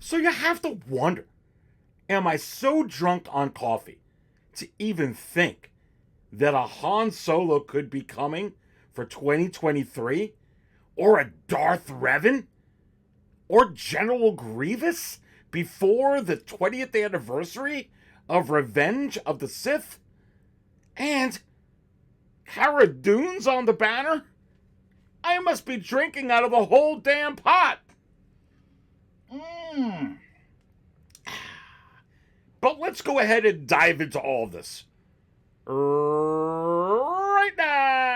So you have to wonder, am I so drunk on coffee to even think that a Han Solo could be coming for 2023? Or a Darth Revan? Or General Grievous before the 20th anniversary of Revenge of the Sith? And Cara Dune's on the banner? I must be drinking out of the whole damn pot. But let's go ahead and dive into all this right now.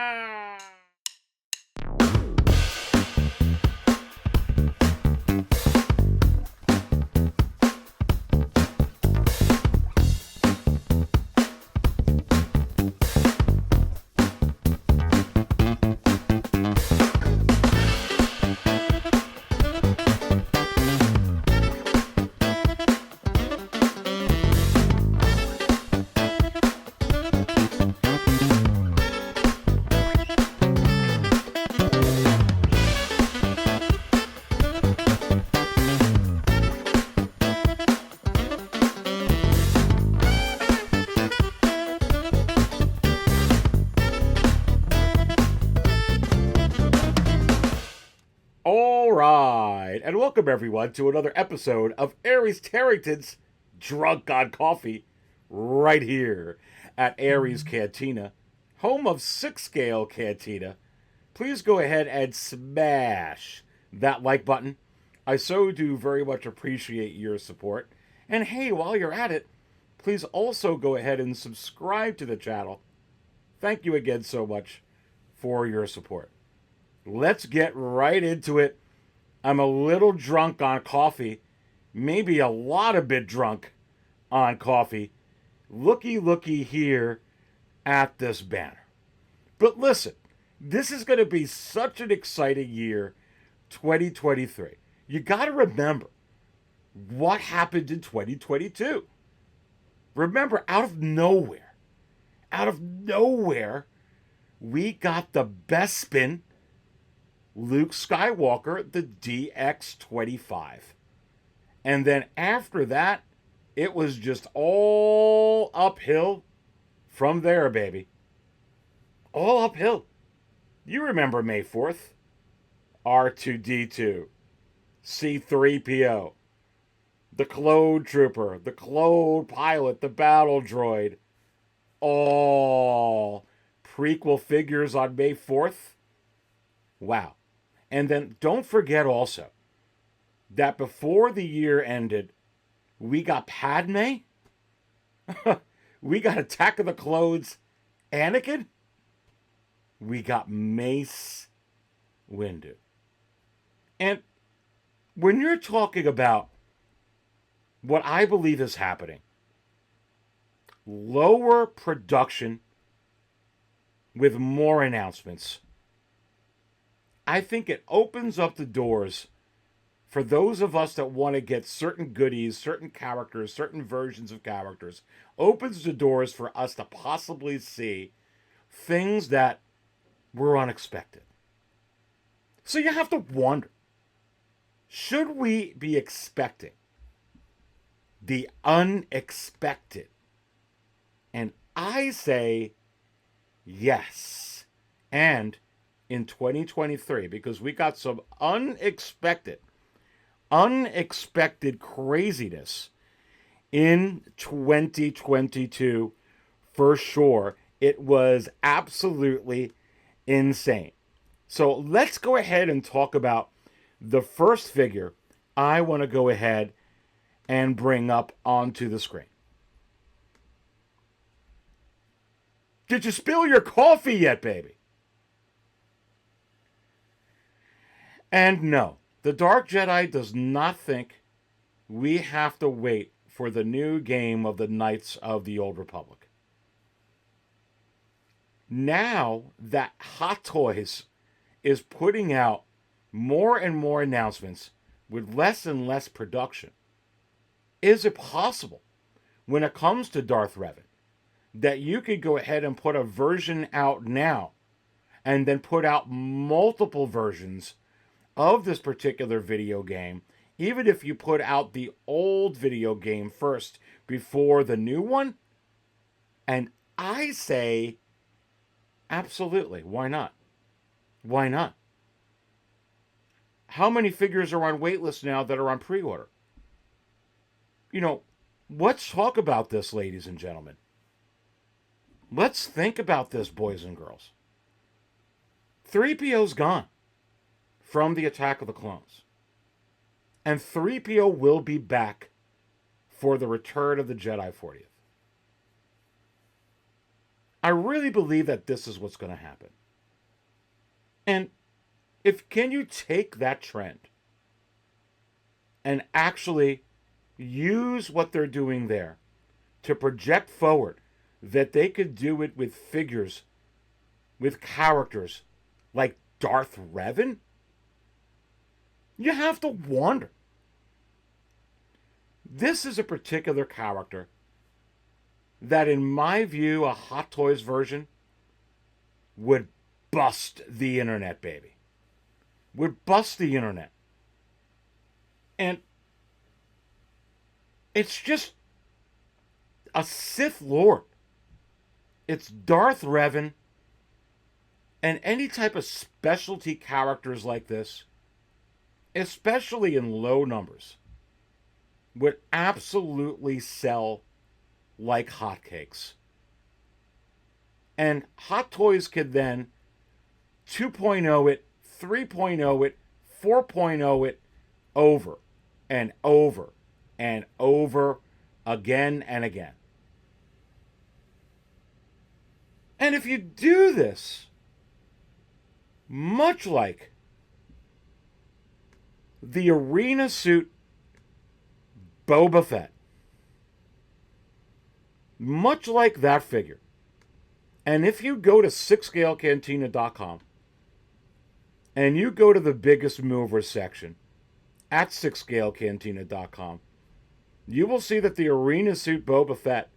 Alright, and welcome everyone to another episode of Aries Tarrington's Drunk on Coffee, right here at Aries Cantina, home of 6-Scale Cantina. Please go ahead and smash that like button. I so do very much appreciate your support. And hey, while you're at it, please also go ahead and subscribe to the channel. Thank you again so much for your support. Let's get right into it. I'm a little drunk on coffee, maybe a lot a bit drunk on coffee. Looky here at this banner. But listen, this is going to be such an exciting year, 2023. You got to remember what happened in 2022. Remember, out of nowhere, we got the Bespin Luke Skywalker, the DX-25. And then after that, it was just all uphill from there, baby. All uphill. You remember May 4th. R2-D2. C-3PO. The Clone Trooper. The Clone Pilot. The Battle Droid. All prequel figures on May 4th. Wow. And then don't forget also that before the year ended, we got Padme. We got Attack of the Clones Anakin. We got Mace Windu. And when you're talking about what I believe is happening, lower production with more announcements, I think it opens up the doors for those of us that want to get certain goodies, certain characters, certain versions of characters, opens the doors for us to possibly see things that were unexpected. So you have to wonder, should we be expecting the unexpected? And I say yes. And in 2023, because we got some unexpected craziness in 2022 for sure. It was absolutely insane. So let's go ahead and talk about the first figure I want to go ahead and bring up onto the screen. Did you spill your coffee yet, baby? And no, the Dark Jedi does not think we have to wait for the new game of the Knights of the Old Republic. Now that Hot Toys is putting out more and more announcements with less and less production, is it possible when it comes to Darth Revan that you could go ahead and put a version out now and then put out multiple versions of this particular video game even if you put out the old video game first before the new one, and I say, absolutely, why not? Why not? How many figures are on waitlist now that are on pre-order? You know, let's talk about this, ladies and gentlemen. Let's think about this, boys and girls. 3PO's gone from the Attack of the Clones. And 3PO will be back for the Return of the Jedi 40th. I really believe that this is what's going to happen. And can you take that trend and actually use what they're doing there to project forward that they could do it with figures, with characters like Darth Revan? You have to wonder. This is a particular character that, in my view, a Hot Toys version would bust the internet, baby. Would bust the internet. And it's just a Sith Lord. It's Darth Revan, and any type of specialty characters like this, especially in low numbers, would absolutely sell like hotcakes. And Hot Toys could then 2.0 it, 3.0 it, 4.0 it over and over and over again and again. And if you do this, much like the arena suit Boba Fett, much like that figure, and if you go to 6scalecantina.com and you go to the biggest mover section at 6scalecantina.com, you will see that the arena suit Boba Fett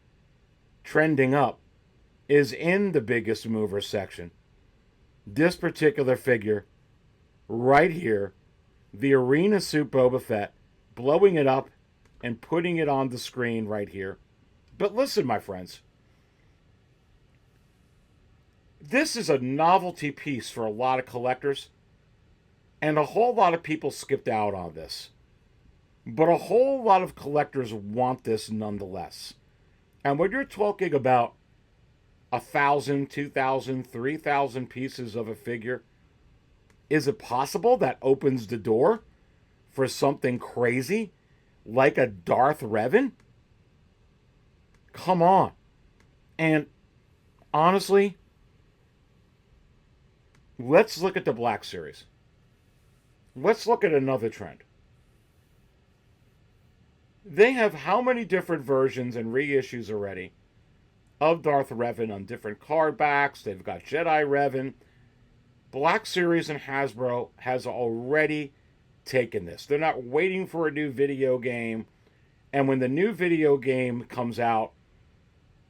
trending up is in the biggest mover section. This particular figure right here, the arena suit Boba Fett, blowing it up and putting it on the screen right here. But listen, my friends, this is a novelty piece for a lot of collectors, and a whole lot of people skipped out on this. But a whole lot of collectors want this nonetheless. And when you're talking about 1,000, 2,000, 3,000 pieces of a figure, is it possible that opens the door for something crazy like a Darth Revan? Come on. And honestly, let's look at the Black Series. Let's look at another trend. They have how many different versions and reissues already of Darth Revan on different card backs? They've got Jedi Revan. Black Series and Hasbro has already taken this. They're not waiting for a new video game. And when the new video game comes out,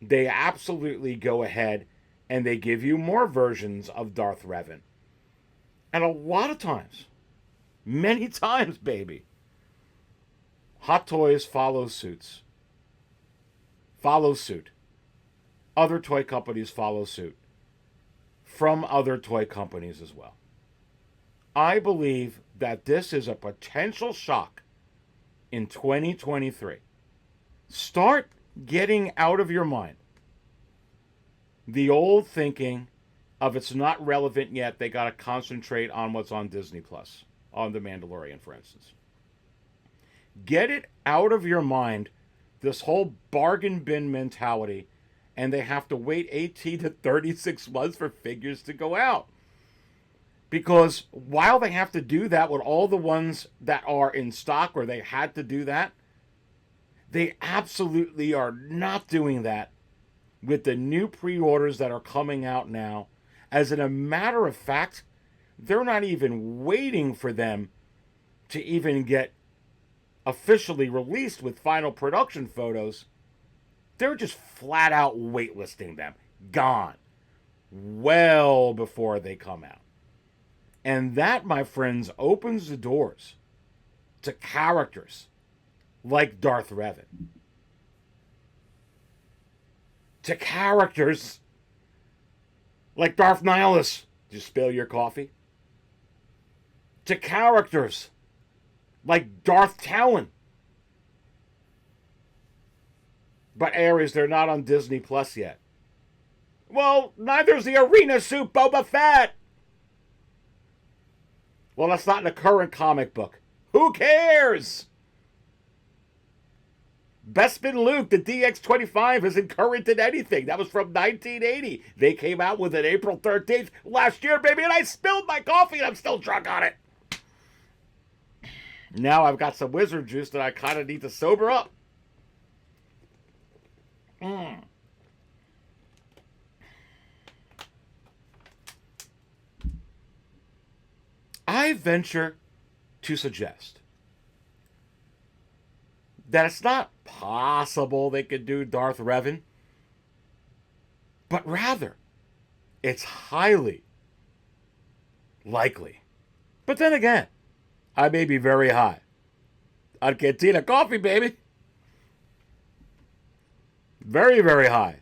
they absolutely go ahead and they give you more versions of Darth Revan. And a lot of times, many times, baby, Hot Toys follows suit. Other toy companies follow suit from other toy companies as well. I believe that this is a potential shock in 2023. Start getting out of your mind the old thinking of it's not relevant yet, they got to concentrate on what's on Disney Plus, on The Mandalorian, for instance. Get it out of your mind, this whole bargain bin mentality, and they have to wait 18 to 36 months for figures to go out. Because while they have to do that with all the ones that are in stock, or they had to do that, they absolutely are not doing that with the new pre-orders that are coming out now. As in a matter of fact, they're not even waiting for them to even get officially released with final production photos. They're just flat out waitlisting them. Gone. Well before they come out. And that, my friends, opens the doors to characters like Darth Revan, to characters like Darth Nihilus. Did you spill your coffee? To characters like Darth Talon. But Aries, they're not on Disney Plus yet. Well, neither's the arena suit Boba Fett. Well, that's not in the current comic book. Who cares? Bespin Luke, the DX-25, isn't current in anything. That was from 1980. They came out with it April 13th last year, baby, and I spilled my coffee and I'm still drunk on it. Now I've got some wizard juice that I kind of need to sober up. I venture to suggest that it's not possible they could do Darth Revan, but rather it's highly likely. But then again, I may be very high on Cantina coffee, baby. Very, very high.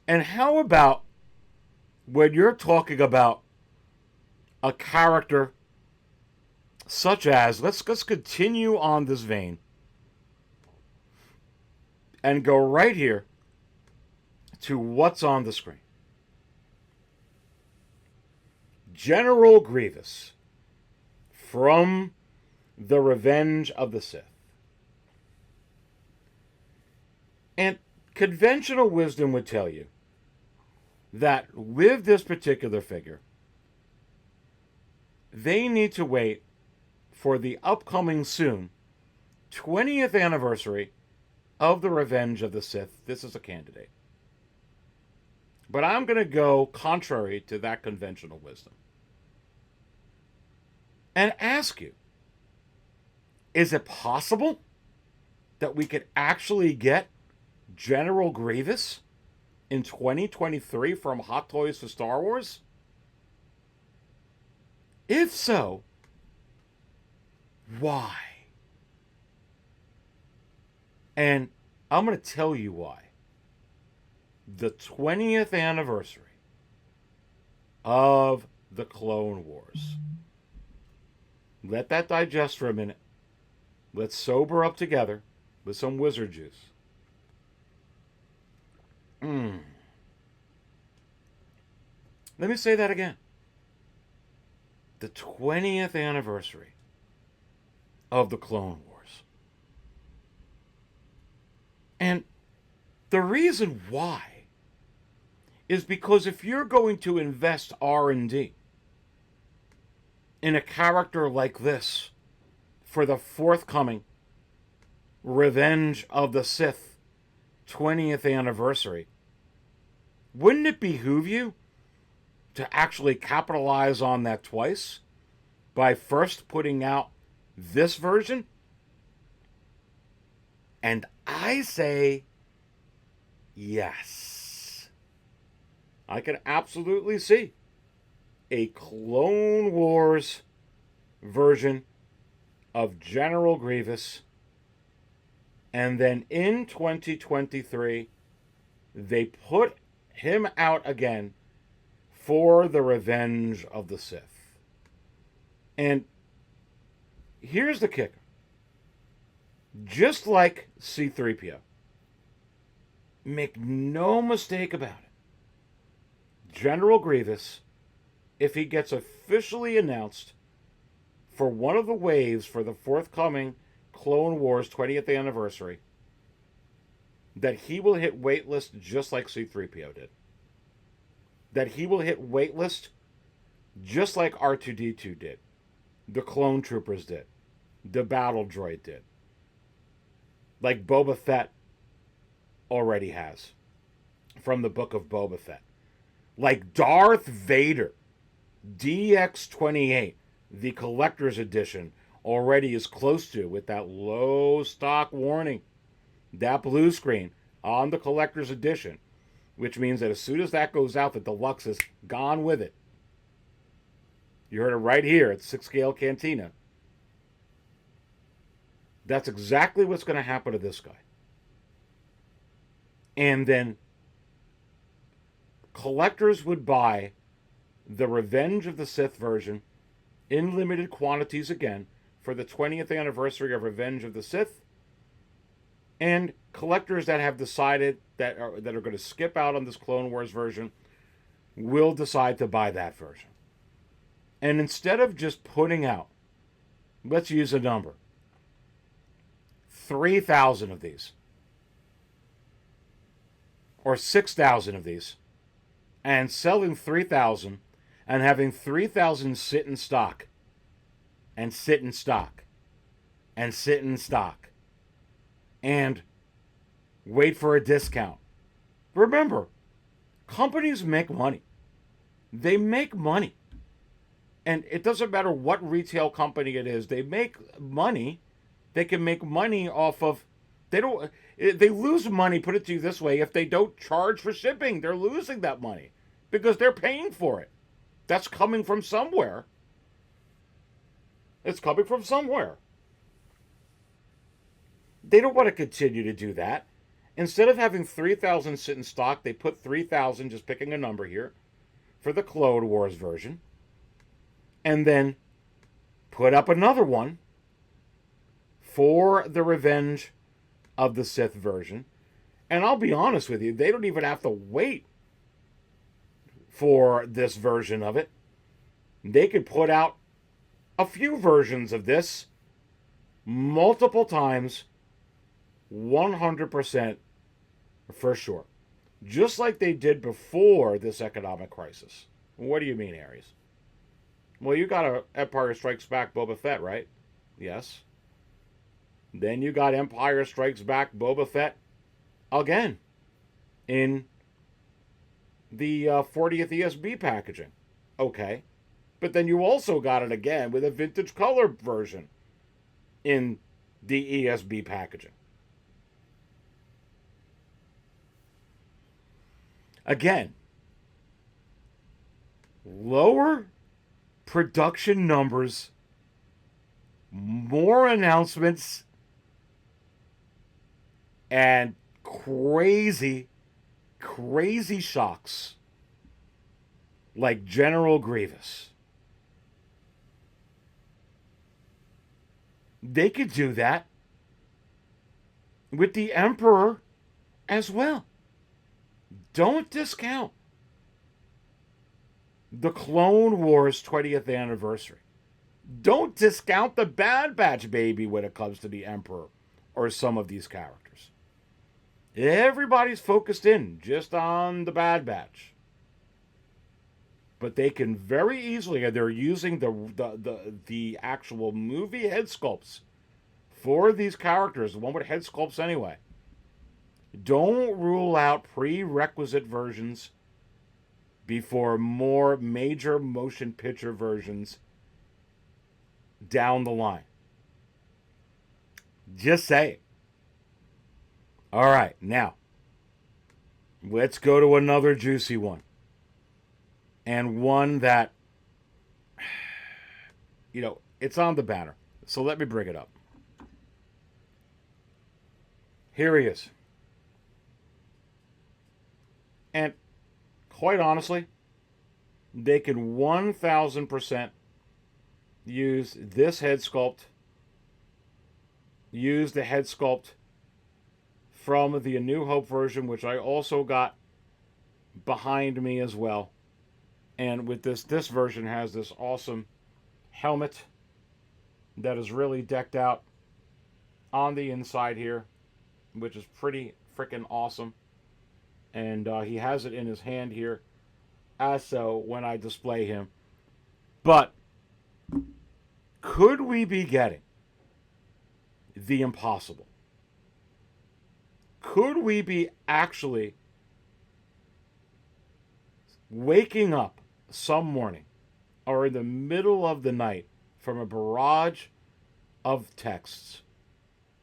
And how about when you're talking about a character such as, let's continue on this vein and go right here to what's on the screen. General Grievous from The Revenge of the Sith. And conventional wisdom would tell you that with this particular figure, they need to wait for the upcoming soon 20th anniversary of The Revenge of the Sith. This is a candidate. But I'm going to go contrary to that conventional wisdom and ask you, is it possible that we could actually get General Grievous in 2023 from Hot Toys for Star Wars? If so, why? And I'm going to tell you why. The 20th anniversary of the Clone Wars. Let that digest for a minute. Let's sober up together with some wizard juice. Let me say that again. The 20th anniversary of the Clone Wars. And the reason why is because if you're going to invest R&D in a character like this for the forthcoming Revenge of the Sith 20th anniversary, wouldn't it behoove you to actually capitalize on that twice by first putting out this version? And I say yes. I can absolutely see a Clone Wars version of General Grievous, and then in 2023 they put him out again for the Revenge of the Sith. And here's the kicker. Just like C-3PO, make no mistake about it, General Grievous, if he gets officially announced for one of the waves for the forthcoming Clone Wars 20th anniversary, that he will hit waitlist just like C-3PO did. That he will hit waitlist just like R2-D2 did. The Clone Troopers did. The Battle Droid did. Like Boba Fett already has from the book of Boba Fett. Like Darth Vader, DX-28, the collector's edition, already is close to with that low stock warning. That blue screen on the collector's edition, which means that as soon as that goes out, the deluxe is gone with it. You heard it right here at 6 Scale Cantina. That's exactly what's going to happen to this guy. And then collectors would buy the Revenge of the Sith version in limited quantities again for the 20th anniversary of Revenge of the Sith. And collectors that have decided that are going to skip out on this Clone Wars version will decide to buy that version. And instead of just putting out, let's use a number, 3,000 of these, or 6,000 of these, and selling 3,000 and having 3,000 sit in stock, and sit in stock, and sit in stock, and wait for a discount. Remember, companies make money. They make money. And it doesn't matter what retail company it is, they make money. They can make money off of, they lose money, put it to you this way, if they don't charge for shipping. They're losing that money because they're paying for it. That's coming from somewhere. It's coming from somewhere. They don't want to continue to do that. Instead of having 3,000 sit in stock, they put 3,000, just picking a number here, for the Clone Wars version. And then put up another one for the Revenge of the Sith version. And I'll be honest with you, they don't even have to wait for this version of it. They could put out a few versions of this multiple times, 100% for sure. Just like they did before this economic crisis. What do you mean, Aries? Well, you got a Empire Strikes Back Boba Fett, right? Yes. Then you got Empire Strikes Back Boba Fett again in the 40th ESB packaging. Okay. But then you also got it again with a vintage color version in the ESB packaging. Again, lower production numbers, more announcements, and crazy shocks like General Grievous. They could do that with the Emperor as well. Don't discount the Clone Wars 20th anniversary. Don't discount the Bad Batch baby when it comes to the Emperor or some of these characters. Everybody's focused in just on the Bad Batch. But they can very easily, and they're using the actual movie head sculpts for these characters, the one with head sculpts anyway. Don't rule out prerequisite versions before more major motion picture versions down the line. Just say. All right, now let's go to another juicy one. And one that, it's on the banner. So let me bring it up. Here he is. And quite honestly, they can 1,000% use this head sculpt, use the head sculpt from the A New Hope version, which I also got behind me as well. And with this version has this awesome helmet that is really decked out on the inside here, which is pretty freaking awesome. And he has it in his hand here, as so when I display him. But could we be getting the impossible? Could we be actually waking up some morning or in the middle of the night from a barrage of texts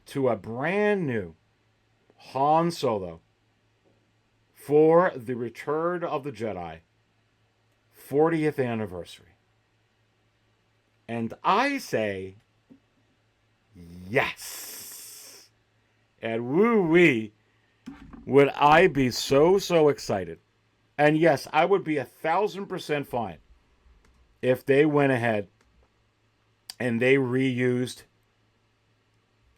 to a brand new Han Solo for the Return of the Jedi 40th anniversary? And I say yes. And woo-wee, would I be so excited. And yes, I would be 1,000% fine if they went ahead and they reused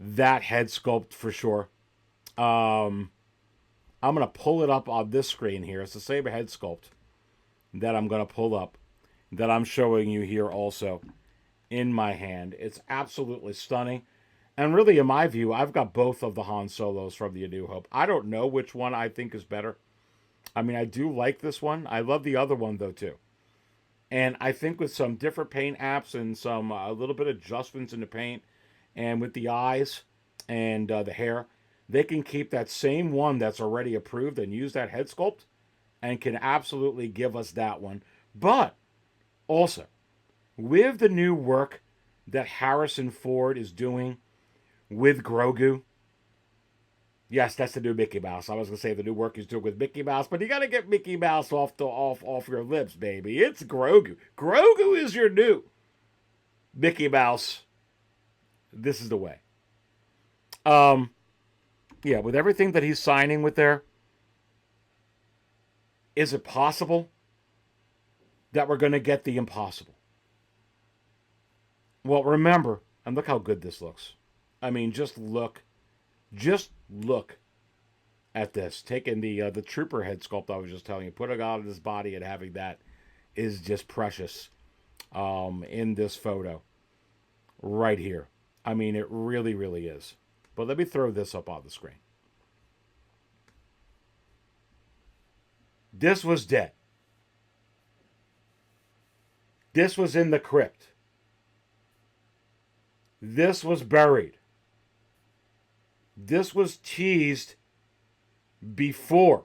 that head sculpt for sure. I'm going to pull it up on this screen here. It's the same head sculpt that I'm going to pull up, that I'm showing you here also in my hand. It's absolutely stunning. And really, in my view, I've got both of the Han Solos from the A New Hope. I don't know which one I think is better. I mean, I do like this one. I love the other one, though, too. And I think with some different paint apps and some a little bit of adjustments in the paint and with the eyes and the hair, they can keep that same one that's already approved and use that head sculpt and can absolutely give us that one. But also, with the new work that Harrison Ford is doing with Grogu, yes, that's the new Mickey Mouse. I was gonna say the new work he's doing with Mickey Mouse, but you gotta get Mickey Mouse off your lips, baby. It's Grogu. Grogu is your new Mickey Mouse. This is the way. Yeah, with everything that he's signing with there, is it possible that we're gonna get the impossible? Well, remember, and look how good this looks. I mean, just look at this. Taking the trooper head sculpt I was just telling you, putting it on his body and having that is just precious in this photo right here. I mean, it really is. But let me throw this up on the screen. This was dead. This was in the crypt. This was buried. This was teased before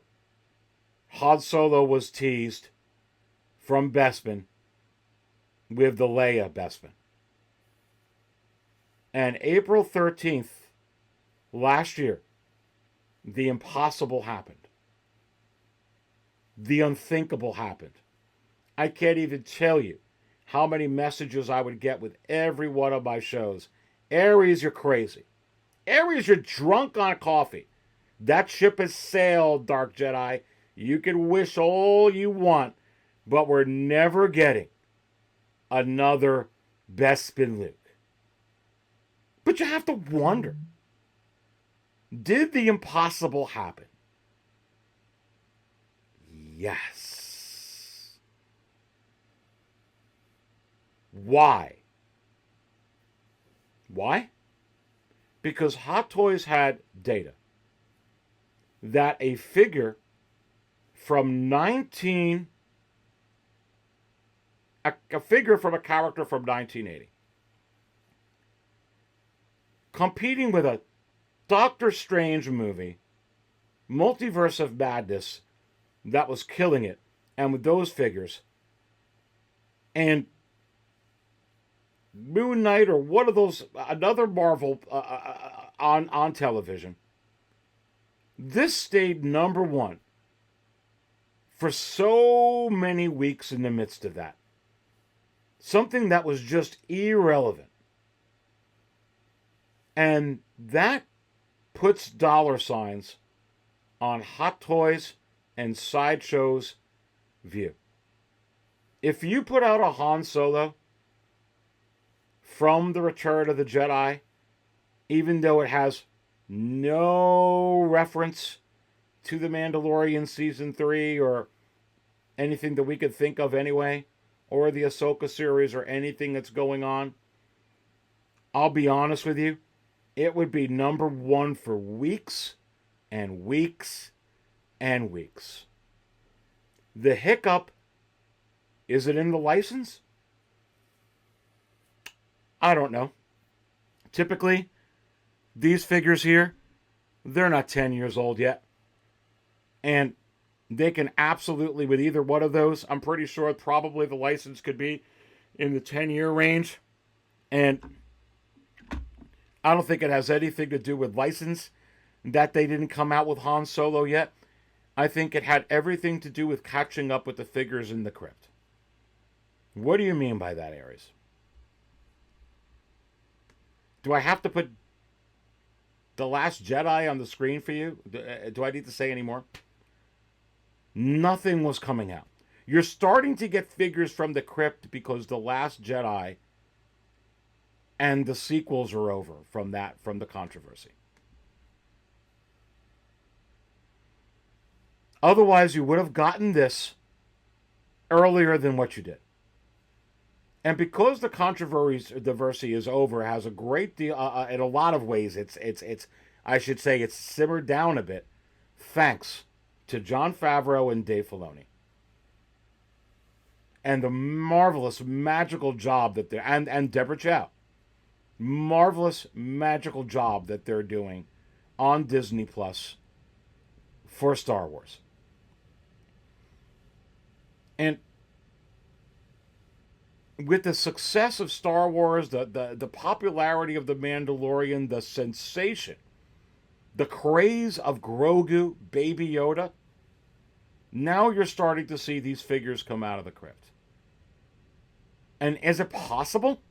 Han Solo was teased from Bespin with the Leia Bespin. And April 13th last year, the impossible happened. The unthinkable happened. I can't even tell you how many messages I would get with every one of my shows. Aries, you're crazy. Aries, you're drunk on coffee. That ship has sailed, Dark Jedi. You can wish all you want, but we're never getting another Bespin Luke. But you have to wonder, did the impossible happen? Yes. Why? Why? Because Hot Toys had data that a figure from a figure from a character from 1980 competing with a Doctor Strange movie, Multiverse of Madness, that was killing it, and with those figures, and Moon Knight or one of those, another Marvel on television, this stayed number one for so many weeks in the midst of that. Something that was just irrelevant. And that puts dollar signs on Hot Toys and Sideshow's view. If you put out a Han Solo from The Return of the Jedi, even though it has no reference to The Mandalorian Season 3 or anything that we could think of anyway, or the Ahsoka series or anything that's going on, I'll be honest with you, it would be number one for weeks and weeks and weeks. The hiccup, is it in the license? I don't know. Typically, these figures here, they're not 10 years old yet. And they can absolutely, with either one of those, I'm pretty sure probably the license could be in the 10-year range. And I don't think it has anything to do with license that they didn't come out with Han Solo yet. I think it had everything to do with catching up with the figures in the crypt. What do you mean by that, Aries? Do I have to put The Last Jedi on the screen for you? Do I need to say any more? Nothing was coming out. You're starting to get figures from the crypt because The Last Jedi and the sequels are over from the controversy. Otherwise, you would have gotten this earlier than what you did. And because the controversy is over, has a great deal, in a lot of ways, it's I should say it's simmered down a bit, thanks to Jon Favreau and Dave Filoni. And the marvelous, magical job that they're, and Deborah Chow, marvelous, magical job that they're doing on Disney Plus for Star Wars. And with the success of Star Wars, the popularity of The Mandalorian, the sensation, the craze of Grogu, Baby Yoda, now you're starting to see these figures come out of the crypt. And is it possible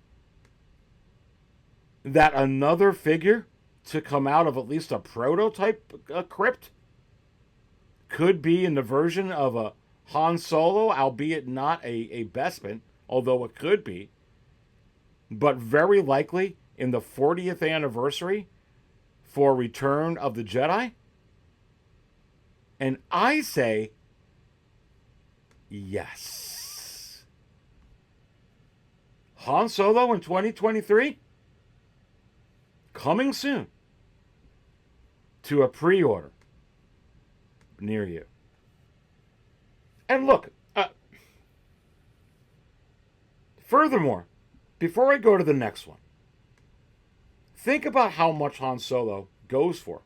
that another figure to come out of at least a prototype crypt could be in the version of a Han Solo, albeit not a Bespin, although it could be, but very likely in the 40th anniversary for Return of the Jedi? And I say yes. Han Solo in 2023? Coming soon to a pre-order near you. And look, furthermore, before I go to the next one, think about how much Han Solo goes for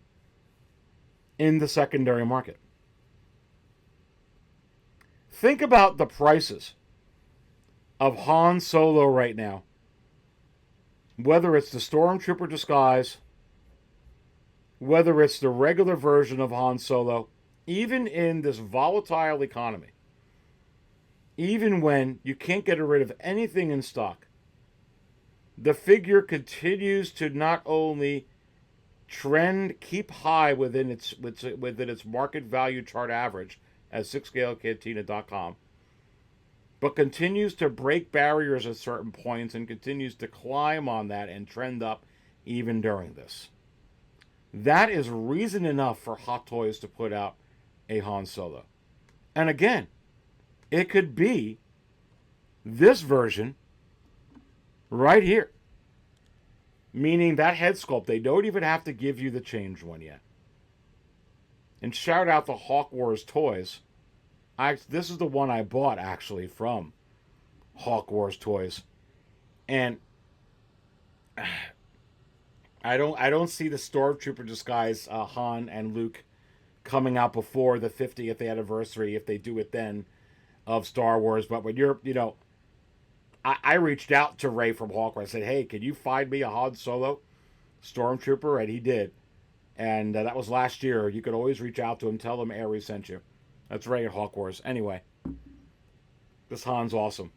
in the secondary market. Think about the prices of Han Solo right now, whether it's the Stormtrooper disguise, whether it's the regular version of Han Solo, even in this volatile economy, even when you can't get rid of anything in stock, the figure continues to not only keep high within its market value chart average at 6scalecantina.com, but continues to break barriers at certain points and continues to climb on that and trend up even during this. That is reason enough for Hot Toys to put out a Han Solo. And again, it could be this version right here. Meaning that head sculpt, they don't even have to give you the changed one yet. And shout out to Hawk Wars Toys. This is the one I bought actually from Hawk Wars Toys. And I don't see the Stormtrooper disguise Han and Luke coming out before the 50th anniversary, if they do it then, of Star Wars. But when you're, I reached out to Ray from Hawk Wars. I said, hey, can you find me a Han Solo Stormtrooper? And he did. And that was last year. You could always reach out to him, tell him Aries sent you. That's Ray at Hawk Wars. Anyway, this Han's awesome.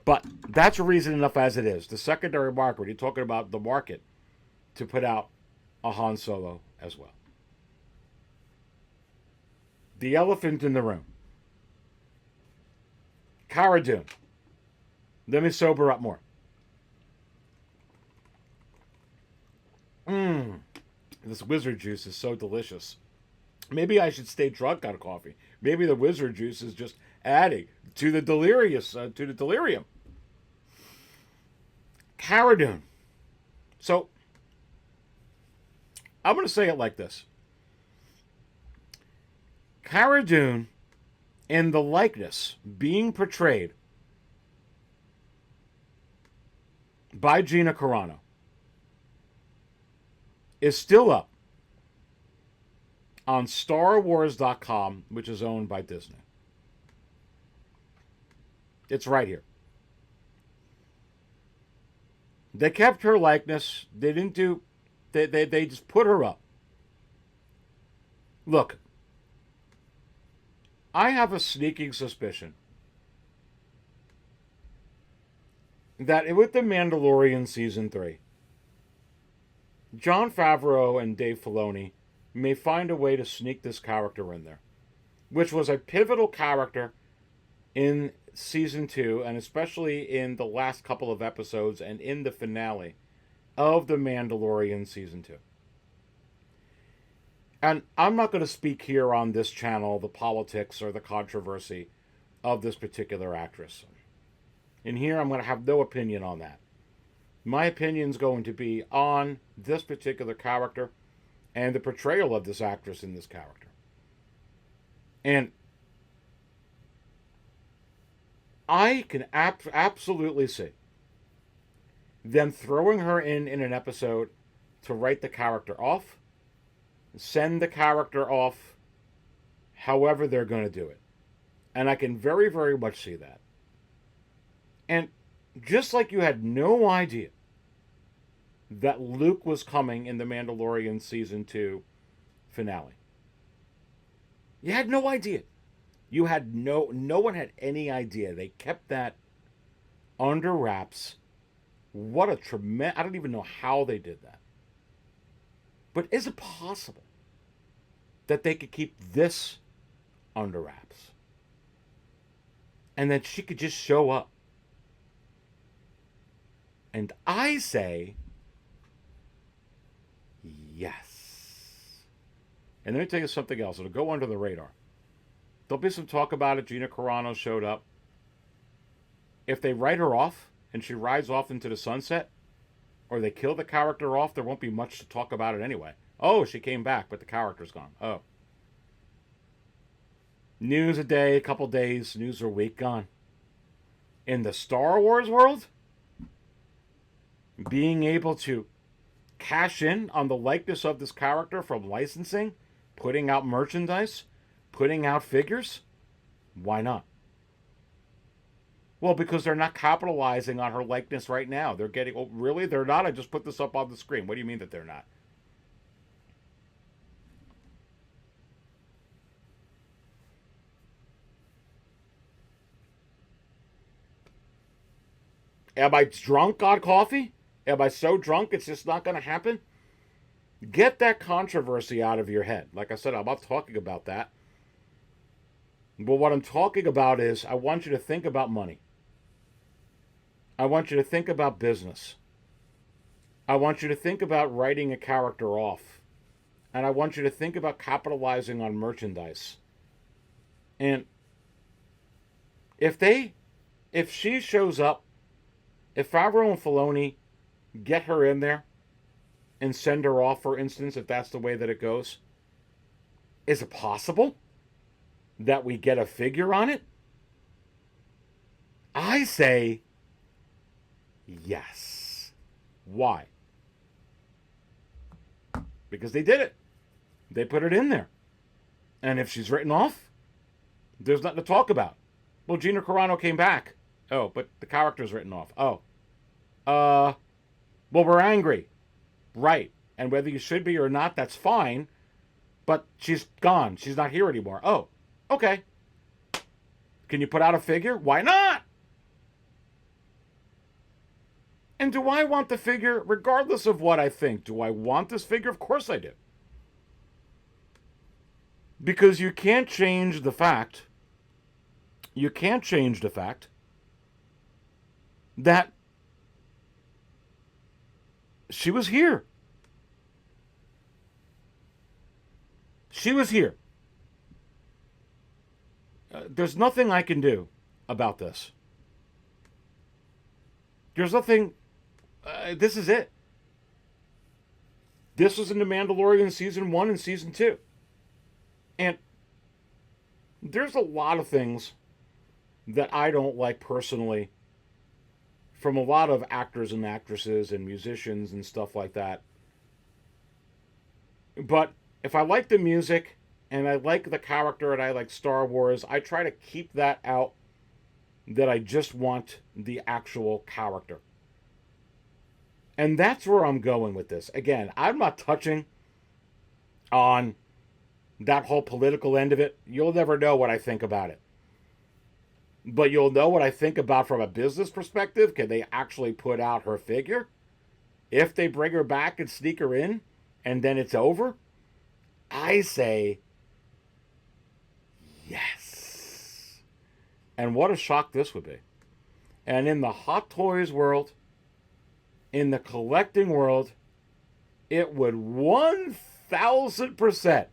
But that's reason enough as it is. The secondary market, when you're talking about the market, to put out a Han Solo as well. The elephant in the room. Cara Dune. Let me sober up more. This wizard juice is so delicious. Maybe I should stay drunk on coffee. Maybe the wizard juice is just adding to the delirium. Cara Dune. So, I'm going to say it like this. Cara Dune, in the likeness being portrayed by Gina Carano, is still up on StarWars.com, which is owned by Disney. It's right here. They kept her likeness. They didn't do... They just put her up. Look, I have a sneaking suspicion that with The Mandalorian Season 3, Jon Favreau and Dave Filoni may find a way to sneak this character in there, which was a pivotal character in season 2, and especially in the last couple of episodes and in the finale of The Mandalorian season 2. And I'm not going to speak here on this channel the politics or the controversy of this particular actress. In here, I'm going to have no opinion on that. My opinion is going to be on this particular character and the portrayal of this actress in this character. And I can absolutely see them throwing her in an episode to write the character off, send the character off, however they're going to do it. And I can very, very much see that. And just like you had no idea that Luke was coming in the Mandalorian season 2 finale. You had no idea. You had no one had any idea. They kept that under wraps. What a tremendous, I don't even know how they did that. But is it possible that they could keep this under wraps? And that she could just show up? And I say, yes. And let me tell you something else. It'll go under the radar. There'll be some talk about it. Gina Carano showed up. If they write her off and she rides off into the sunset, or they kill the character off, there won't be much to talk about it anyway. Oh, she came back, but the character's gone. Oh. News a day, a couple days, news a week, gone. In the Star Wars world, being able to cash in on the likeness of this character from licensing, putting out merchandise, putting out figures, why not? Well, because they're not capitalizing on her likeness right now. They're getting, oh, really? They're not? I just put this up on the screen. What do you mean that they're not? Am I drunk on coffee? Am I so drunk it's just not going to happen? Get that controversy out of your head. Like I said, I'm not talking about that. But what I'm talking about is I want you to think about money. I want you to think about business. I want you to think about writing a character off. And I want you to think about capitalizing on merchandise. And if she shows up, if Favreau and Filoni get her in there and send her off, for instance, if that's the way that it goes, is it possible that we get a figure on it? I say yes. Why? Because they did it. They put it in there. And if she's written off, there's nothing to talk about. Well, Gina Carano came back. Oh, but the character's written off. Oh. Well, we're angry. Right. And whether you should be or not, that's fine. But she's gone. She's not here anymore. Oh, okay. Can you put out a figure? Why not? And do I want the figure, regardless of what I think? Do I want this figure? Of course I do. Because you can't change the fact. You can't change the fact that she was here. She was here. There's nothing I can do about this. There's nothing. This is it. This was in The Mandalorian season 1 and season 2. And there's a lot of things that I don't like personally from a lot of actors and actresses and musicians and stuff like that. But if I like the music and I like the character and I like Star Wars, I try to keep that out, that I just want the actual character. And that's where I'm going with this. Again, I'm not touching on that whole political end of it. You'll never know what I think about it. But you'll know what I think about from a business perspective. Can they actually put out her figure? If they bring her back and sneak her in, and then it's over, I say yes. And what a shock this would be. And in the Hot Toys world, in the collecting world, it would 1000%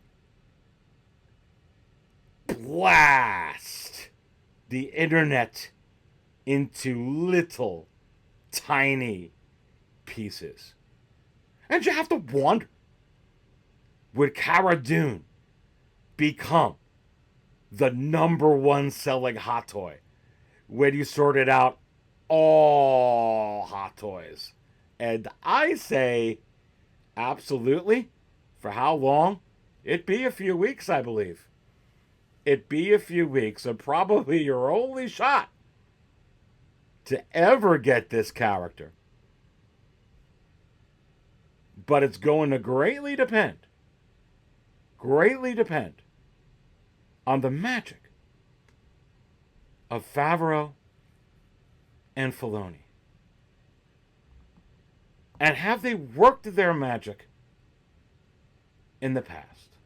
blast the internet into little tiny pieces. And you have to wonder, would Cara Dune become the #1 selling hot toy when you sorted out all hot toys? And I say absolutely. For how long? It'd be a few weeks, I believe. It'd be a few weeks, and probably your only shot to ever get this character. But it's going to greatly depend on the magic of Favreau and Filoni. And have they worked their magic in the past?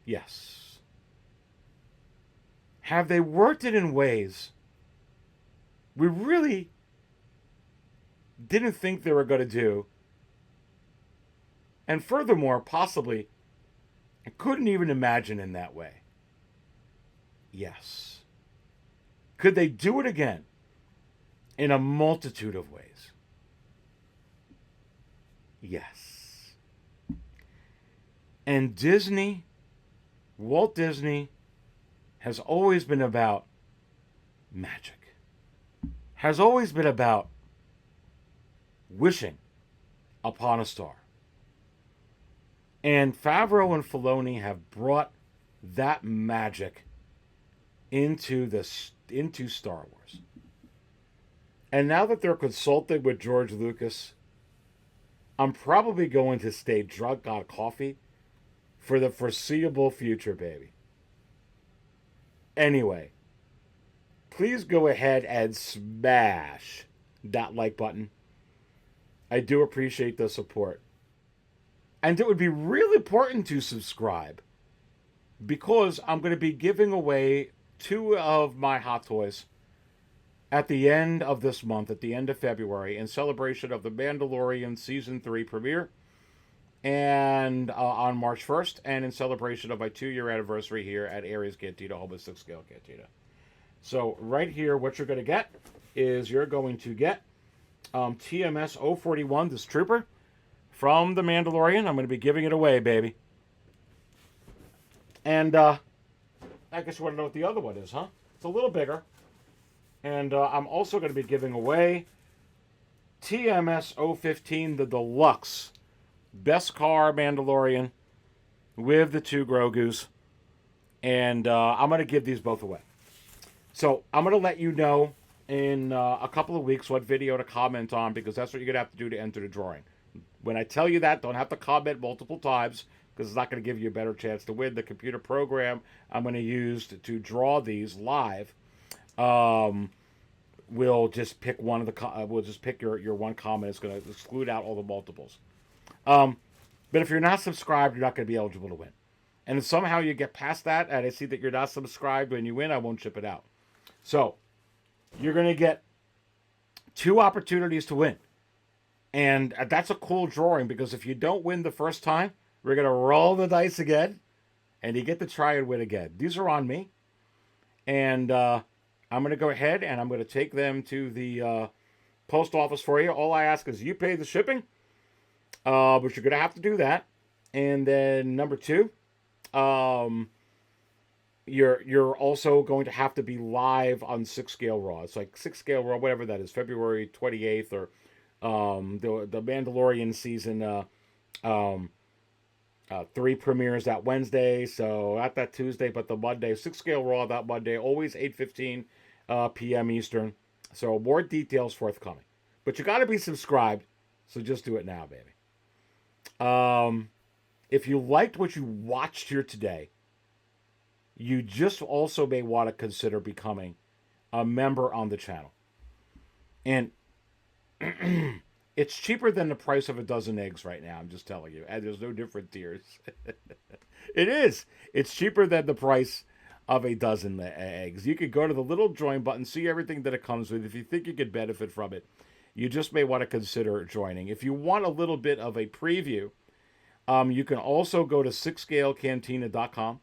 Yes. Have they worked it in ways we really didn't think they were going to do? And furthermore, possibly, I couldn't even imagine in that way. Yes. Could they do it again in a multitude of ways? Yes. And Disney, Walt Disney, has always been about magic. Has always been about wishing upon a star. And Favreau and Filoni have brought that magic into Star Wars. And now that they're consulting with George Lucas, I'm probably going to stay drunk on coffee for the foreseeable future, baby. Anyway, please go ahead and smash that like button. I do appreciate the support. And it would be really important to subscribe, because I'm going to be giving away 2 of my Hot Toys at the end of this month, at the end of February, in celebration of The Mandalorian Season 3 premiere, and on March 1st, and in celebration of my 2-year anniversary here at Aries Cantina, home of 6-scale Cantina. So right here, what you're going to get is you're going to get TMS 041, this trooper, from The Mandalorian. I'm going to be giving it away, baby. And I guess you want to know what the other one is, huh? It's a little bigger. And I'm also going to be giving away TMS 015, the deluxe Beskar Mandalorian with the 2 Grogus. And I'm going to give these both away. So I'm going to let you know in a couple of weeks what video to comment on, because that's what you're going to have to do to enter the drawing. When I tell you that, don't have to comment multiple times, because it's not going to give you a better chance to win. The computer program I'm going to use to draw these live will just pick one of the we'll just pick your one comment. It's going to exclude out all the multiples. But if you're not subscribed, you're not going to be eligible to win. And if somehow you get past that and I see that you're not subscribed when you win, I won't ship it out. So you're going to get 2 opportunities to win. And that's a cool drawing, because if you don't win the first time, we're going to roll the dice again, and you get to try and win again. These are on me. And I'm going to go ahead and I'm going to take them to the post office for you. All I ask is you pay the shipping, but you're going to have to do that. And then number 2, you're also going to have to be live on 6-scale Raw. It's like 6-scale Raw, whatever that is, February 28th, or the Mandalorian season 3 premieres that Wednesday, so not that Tuesday, but the Monday. 6-scale Raw that Monday, always 8:15 p.m. Eastern. So more details forthcoming. But you got to be subscribed, so just do it now, baby. If you liked what you watched here today, you just also may want to consider becoming a member on the channel. And It's cheaper than the price of a dozen eggs right now. I'm just telling you. And there's no different tiers. It is. It's cheaper than the price of a dozen eggs. You could go to the little join button, see everything that it comes with. If you think you could benefit from it, you just may want to consider joining. If you want a little bit of a preview, you can also go to sixscalecantina.com.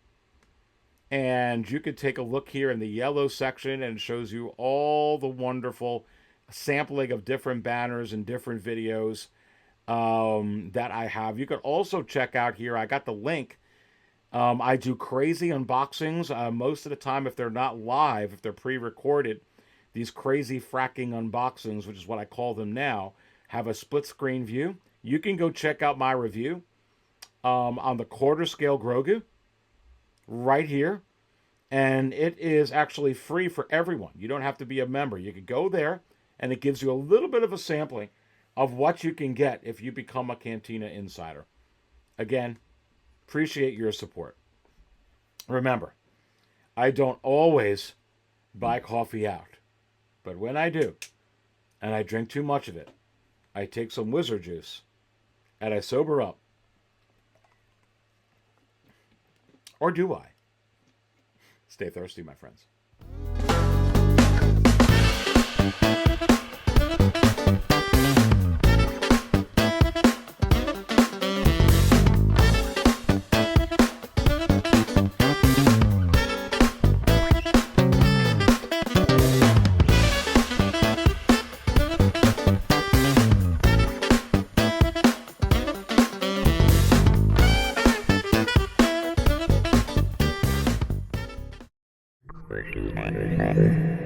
And you could take a look here in the yellow section, and it shows you all the wonderful sampling of different banners and different videos that I have. You could also check out here, I got the link. I do crazy unboxings most of the time. If they're not live, if they're pre-recorded, these crazy fracking unboxings, which is what I call them now, have a split screen view. You can go check out my review on the quarter scale Grogu right here. And it is actually free for everyone. You don't have to be a member. You can go there, and it gives you a little bit of a sampling of what you can get if you become a Cantina Insider. Again, appreciate your support. Remember, I don't always buy coffee out. But when I do, and I drink too much of it, I take some wizard juice, and I sober up. Or do I? Stay thirsty, my friends. RigHTTT.